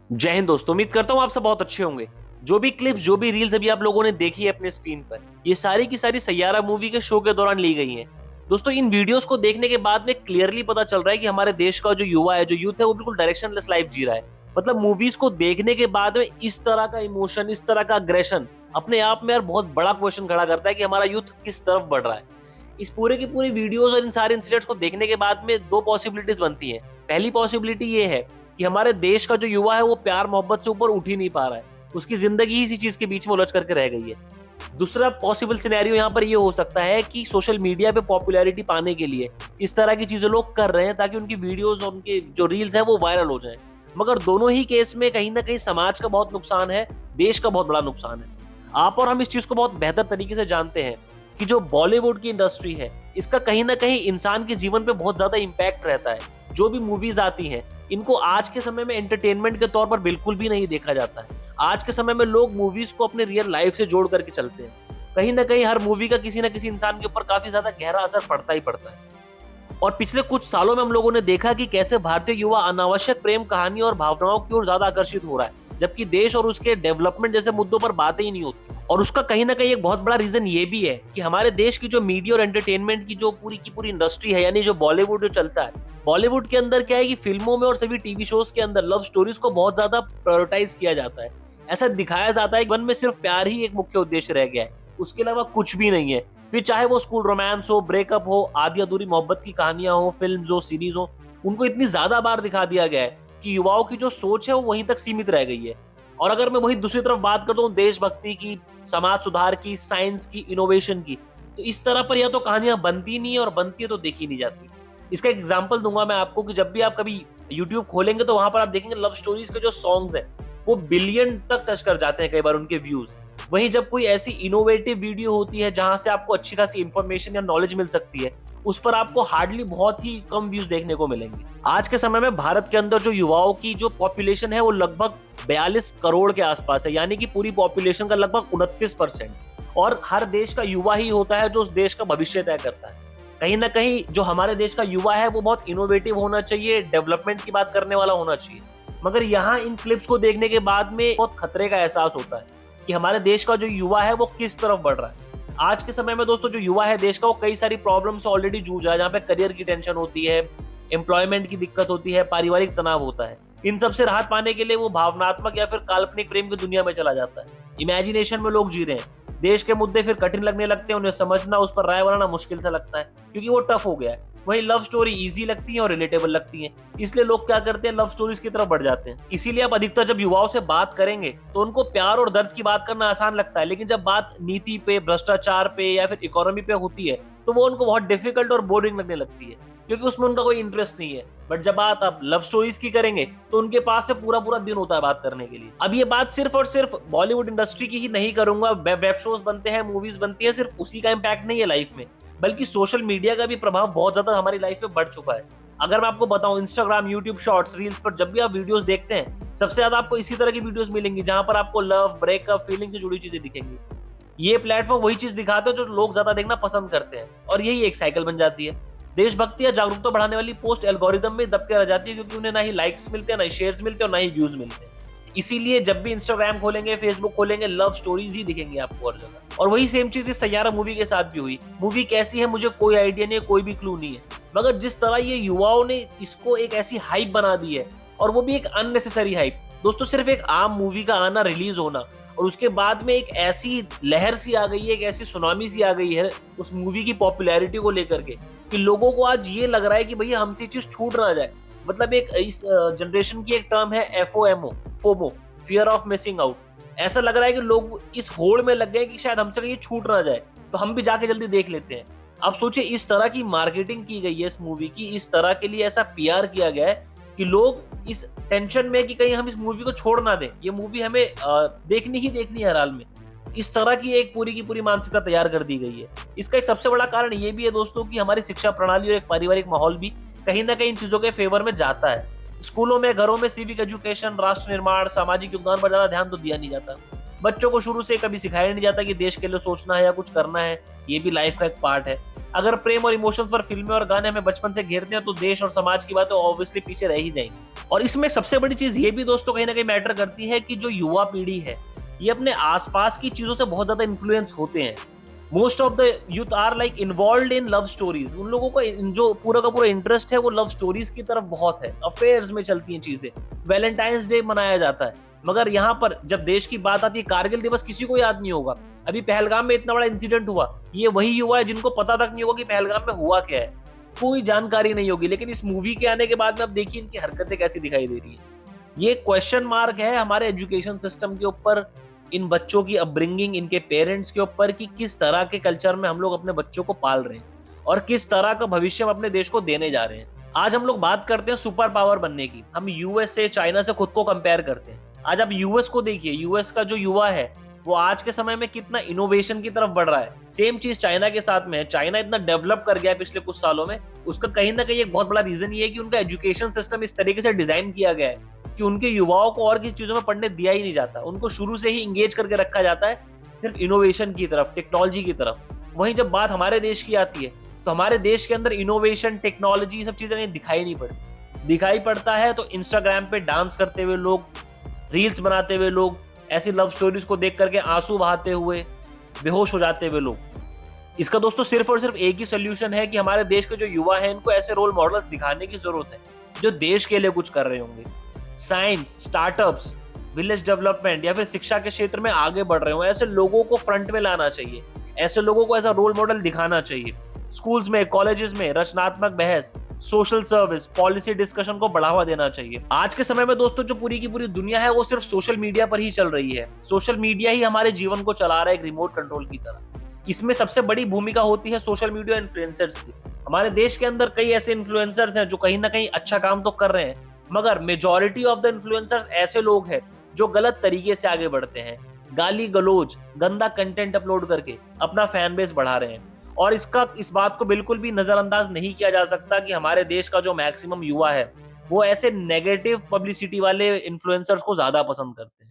जय हिंद दोस्तों। उम्मीद करता हूँ आप सब बहुत अच्छे होंगे। जो भी क्लिप्स, जो भी रील्स अभी आप लोगों ने देखी है अपने स्क्रीन पर, ये सारी की सारी सैयारा मूवी के शो के दौरान ली गई हैं। दोस्तों, इन वीडियोस को देखने के बाद में क्लियरली पता चल रहा है कि हमारे देश का जो युवा है, जो यूथ है, वो बिल्कुल डायरेक्शनलेस लाइफ जी रहा है। मतलब मूवीज को देखने के बाद में इस तरह का इमोशन, इस तरह का अग्रेशन अपने आप में यार बहुत बड़ा क्वेश्चन खड़ा करता है कि हमारा यूथ किस तरफ बढ़ रहा है। इस पूरे की पूरी वीडियोस और इन सारे इंसिडेंट्स को देखने के बाद में दो पॉसिबिलिटीज बनती हैं। पहली पॉसिबिलिटी ये है कि हमारे देश का जो युवा है वो प्यार मोहब्बत से ऊपर उठ ही नहीं पा रहा है, उसकी जिंदगी ही इसी चीज के बीच में उलझ करके रह गई है। दूसरा पॉसिबल सिनेरियो यहाँ पर ये हो सकता है कि सोशल मीडिया पे पॉपुलैरिटी पाने के लिए इस तरह की चीजें लोग कर रहे हैं ताकि उनकी वीडियोस और उनके जो रील्स हैं वो वायरल हो जाएं। मगर दोनों ही केस में कहीं ना कहीं समाज का बहुत नुकसान है, देश का बहुत बड़ा नुकसान है। आप और हम इस चीज को बहुत बेहतर तरीके से जानते हैं कि जो बॉलीवुड की इंडस्ट्री है, इसका कहीं ना कहीं इंसान के जीवन पे बहुत ज्यादा इम्पैक्ट रहता है। जो भी मूवीज आती हैं, इनको आज के समय में एंटरटेनमेंट के तौर पर बिल्कुल भी नहीं देखा जाता है। आज के समय में लोग मूवीज को अपने रियल लाइफ से जोड़ करके चलते हैं। कहीं ना कहीं हर मूवी का किसी ना किसी इंसान के ऊपर काफी ज्यादा गहरा असर पड़ता ही पड़ता है। और पिछले कुछ सालों में हम लोगों ने देखा कि कैसे भारतीय युवा अनावश्यक प्रेम कहानी और भावनाओं की ओर ज्यादा आकर्षित हो रहा है, जबकि देश और उसके डेवलपमेंट जैसे मुद्दों पर बातें ही नहीं होती। और उसका कहीं ना कहीं एक बहुत बड़ा रीजन ये भी है कि हमारे देश की जो मीडिया और एंटरटेनमेंट की पूरी इंडस्ट्री है, यानी जो बॉलीवुड जो चलता है, बॉलीवुड के अंदर क्या है कि फिल्मों में और सभी टीवी शोज के अंदर लव स्टोरीज को बहुत ज्यादा प्रायोरिटाइज किया जाता है। ऐसा दिखाया जाता है कि मन में सिर्फ प्यार ही एक मुख्य उद्देश्य रह गया है, उसके अलावा कुछ भी नहीं है। फिर चाहे वो स्कूल रोमांस हो, ब्रेकअप हो, आधी अधूरी मोहब्बत की कहानियां हो, फिल्म हो, सीरीज हो, उनको इतनी ज्यादा बार दिखा दिया गया है कि युवाओं की जो सोच है वो वहीं तक सीमित रह गई है। और अगर मैं वही दूसरी तरफ बात करता हूँ देशभक्ति की, समाज सुधार की, साइंस की, इनोवेशन की, तो इस तरह पर या तो कहानियां बनती नहीं है और बनती है तो देखी नहीं जाती। इसका एग्जाम्पल दूंगा मैं आपको कि जब भी आप कभी यूट्यूब खोलेंगे तो वहां पर आप देखेंगे लव स्टोरीज के जो सॉन्ग्स हैं वो बिलियन तक टच कर जाते हैं कई बार उनके व्यूज। वहीं जब कोई ऐसी इनोवेटिव वीडियो होती है जहां से आपको अच्छी खासी इंफॉर्मेशन या नॉलेज मिल सकती है, उस पर आपको हार्डली बहुत ही कम व्यूज देखने को मिलेंगे। आज के समय में भारत के अंदर जो युवाओं की जो पॉपुलेशन है वो लगभग 42 करोड़ के आसपास है, यानी कि पूरी पॉपुलेशन का लगभग 29%। और हर देश का युवा ही होता है जो उस देश का भविष्य तय करता है। कहीं ना कहीं जो हमारे देश का युवा है वो बहुत इनोवेटिव होना चाहिए, डेवलपमेंट की बात करने वाला होना चाहिए। मगर यहाँ इन क्लिप्स को देखने के बाद में बहुत खतरे का एहसास होता है कि हमारे देश का जो युवा है वो किस तरफ बढ़ रहा है। आज के समय में दोस्तों जो युवा है देश का, वो कई सारी प्रॉब्लम से ऑलरेडी जूझ रहा है, जहाँ पे करियर की टेंशन होती है, एम्प्लॉयमेंट की दिक्कत होती है, पारिवारिक तनाव होता है। इन सब से राहत पाने के लिए वो भावनात्मक या फिर काल्पनिक प्रेम की दुनिया में चला जाता है। इमेजिनेशन में लोग जी रहे हैं। देश के मुद्दे फिर कठिन लगने लगते हैं, उन्हें समझना, उस पर राय बनाना मुश्किल सा लगता है क्योंकि वो टफ हो गया है। वहीं लव स्टोरी इजी लगती है और रिलेटेबल लगती है, इसलिए लोग क्या करते हैं, लव स्टोरीज की तरफ बढ़ जाते हैं। इसीलिए आप अधिकतर जब युवाओं से बात करेंगे तो उनको प्यार और दर्द की बात करना आसान लगता है, लेकिन जब बात नीति पे, भ्रष्टाचार पे या फिर इकोनॉमी पे होती है तो वो उनको बहुत डिफिकल्ट और बोरिंग लगने लगती है क्योंकि उसमें उनका कोई इंटरेस्ट नहीं है। बट जब बात आप लव स्टोरीज की करेंगे तो उनके पास से पूरा पूरा दिन होता है बात करने के लिए। अब ये बात सिर्फ और सिर्फ बॉलीवुड इंडस्ट्री की ही नहीं करूंगा, वेब शोज बनते हैं, मूवीज बनती है, सिर्फ उसी का इम्पैक्ट नहीं है लाइफ में, बल्कि सोशल मीडिया का भी प्रभाव बहुत ज्यादा हमारी लाइफ में बढ़ चुका है। अगर मैं आपको बताऊं, इंस्टाग्राम, यूट्यूब शॉर्ट्स, रील्स पर जब भी आप वीडियोस देखते हैं, सबसे ज्यादा आपको इसी तरह की वीडियोस मिलेंगी जहां पर आपको लव, ब्रेकअप, फीलिंग से जुड़ी चीजें दिखेंगी। ये प्लेटफॉर्म वही चीज दिखाते हैं जो लोग ज्यादा देखना पसंद करते हैं और यही एक साइकिल बन जाती है। देशभक्ति या जागरूकता बढ़ाने वाली पोस्ट एल्गोरिदम में दब के रह जाती है क्योंकि उन्हें ना ही लाइक्स मिलते हैं, ना ही शेयर्स मिलते हैं और ना ही व्यूज मिलते हैं। इसीलिए जब भी इंस्टाग्राम खोलेंगे, फेसबुक खोलेंगे, लव स्टोरीज ही दिखेंगी आपको हर जगह। और वही सेम चीज इस सैयारा मूवी के साथ भी हुई। मूवी कैसी है मुझे कोई आइडिया नहीं है, कोई भी क्लू नहीं है, मगर जिस तरह ये युवाओं ने इसको एक ऐसी हाइप बना दी है, और वो भी एक अननेसेसरी हाइप। दोस्तों, सिर्फ एक आम मूवी का आना, रिलीज होना और उसके बाद में एक ऐसी लहर सी आ गई है, एक ऐसी सुनामी सी आ गई है उस मूवी की पॉपुलैरिटी को लेकर के कि लोगों को आज ये लग रहा है कि भैया हमसे चीज छूट ना जाए। मतलब एक इस जनरेशन की एक टर्म है FOMO, FOMO, fear of missing out. ऐसा लग रहा है कि लोग इस होड़ में लग गए कि शायद हमसे कहीं छूट ना जाए तो हम भी जाके जल्दी देख लेते हैं। अब सोचिए, इस तरह की मार्केटिंग की गई है इस मूवी की, इस तरह के लिए ऐसा पीआर किया गया है कि लोग इस टेंशन में कि कहीं हम इस मूवी को छोड़ ना दें, ये मूवी हमें देखनी ही देखनी है हर हाल में। इस तरह की एक पूरी की पूरी मानसिकता तैयार कर दी गई है। इसका एक सबसे बड़ा कारण ये भी है दोस्तों कि हमारी शिक्षा प्रणाली और एक पारिवारिक माहौल भी कहीं ना कहीं इन चीजों के फेवर में जाता है। स्कूलों में, घरों में सिविक एजुकेशन, राष्ट्र निर्माण, सामाजिक योगदान पर ज्यादा ध्यान तो दिया नहीं जाता। बच्चों को शुरू से कभी सिखाया नहीं जाता कि देश के लिए सोचना है या कुछ करना है, ये भी लाइफ का एक पार्ट है। अगर प्रेम और इमोशंस पर फिल्में और गाने हमें बचपन से घेरते हैं तो देश और समाज की बातें ऑब्वियसली पीछे रह ही जाएंगी। और इसमें सबसे बड़ी चीज ये भी दोस्तों कहीं ना कहीं मैटर करती है कि जो युवा पीढ़ी है ये अपने आसपास की चीजों से बहुत ज्यादा इन्फ्लुएंस होते हैं। Most of the youth are like involve in love stories. उन लोगों का जो पूरा का पूरा इंटरेस्ट है वो लव स्टोरीज की तरफ बहुत है, अफेयर्स में चलती हैं चीजें, वैलेंटाइंस डे मनाया जाता है। मगर यहाँ पर जब देश की बात आती है, कारगिल दिवस किसी को याद नहीं होगा। अभी पहलगाम में इतना बड़ा इंसिडेंट हुआ, ये वही युवा है जिनको पता तक नहीं होगा कि पहलगाम में हुआ क्या है, कोई जानकारी नहीं होगी। लेकिन इस मूवी के आने के बाद में अब देखिए इनकी हरकतें कैसी दिखाई दे रही है। ये क्वेश्चन मार्क है हमारे एजुकेशन सिस्टम के ऊपर, इन बच्चों की अपब्रिंगिंग, इनके पेरेंट्स के ऊपर कि किस तरह के कल्चर में हम लोग अपने बच्चों को पाल रहे हैं और किस तरह का भविष्य हम अपने देश को देने जा रहे हैं। आज हम लोग बात करते हैं सुपर पावर बनने की, हम यूएस से, चाइना से खुद को कंपेयर करते हैं। आज आप यूएस को देखिए, यूएस का जो युवा है वो आज के समय में कितना इनोवेशन की तरफ बढ़ रहा है। सेम चीज चाइना के साथ में है। चाइना इतना डेवलप कर गया है पिछले कुछ सालों में, उसका कहीं ना कहीं एक बहुत बड़ा रीजन ये है कि उनका एजुकेशन सिस्टम इस तरीके से डिजाइन किया गया है कि उनके युवाओं को और किसी चीजों में पढ़ने दिया ही नहीं जाता। उनको शुरू से ही इंगेज करके रखा जाता है सिर्फ इनोवेशन की तरफ, टेक्नोलॉजी की तरफ। वहीं जब बात हमारे देश की आती है तो हमारे देश के अंदर इनोवेशन, टेक्नोलॉजी, सब चीजें कहीं दिखाई नहीं पड़ती। दिखाई पड़ता है तो इंस्टाग्राम पे डांस करते हुए लोग, रील्स बनाते हुए लोग, ऐसी लव स्टोरीज को देख करके आंसू बहाते हुए, बेहोश हो जाते हुए लोग। इसका दोस्तों सिर्फ और सिर्फ एक ही सोल्यूशन है कि हमारे देश के जो युवा हैं इनको ऐसे रोल मॉडल्स दिखाने की जरूरत है जो देश के लिए कुछ कर रहे होंगे। साइंस, स्टार्टअप्स, विलेज डेवलपमेंट या फिर शिक्षा के क्षेत्र में आगे बढ़ रहे हो, ऐसे लोगों को फ्रंट में लाना चाहिए। ऐसे लोगों को ऐसा रोल मॉडल दिखाना चाहिए। स्कूल्स में, कॉलेजेस में रचनात्मक बहस, सोशल सर्विस, पॉलिसी डिस्कशन को बढ़ावा देना चाहिए। आज के समय में दोस्तों जो पूरी की पूरी दुनिया है वो सिर्फ सोशल मीडिया पर ही चल रही है। सोशल मीडिया ही हमारे जीवन को चला रहा है एक रिमोट कंट्रोल की तरह। इसमें सबसे बड़ी भूमिका होती है सोशल मीडिया इन्फ्लुएंसर्स की। हमारे देश के अंदर कई ऐसे इन्फ्लुएंसर्स हैं जो कहीं ना कहीं अच्छा काम तो कर रहे हैं, मगर मेजॉरिटी ऑफ द इन्फ्लुएंसर्स ऐसे लोग हैं जो गलत तरीके से आगे बढ़ते हैं, गाली गलौज, गंदा कंटेंट अपलोड करके अपना फैन बेस बढ़ा रहे हैं। और इस बात को बिल्कुल भी नजरअंदाज नहीं किया जा सकता कि हमारे देश का जो मैक्सिमम युवा है वो ऐसे नेगेटिव पब्लिसिटी वाले इन्फ्लुएंसर्स को ज्यादा पसंद करते हैं।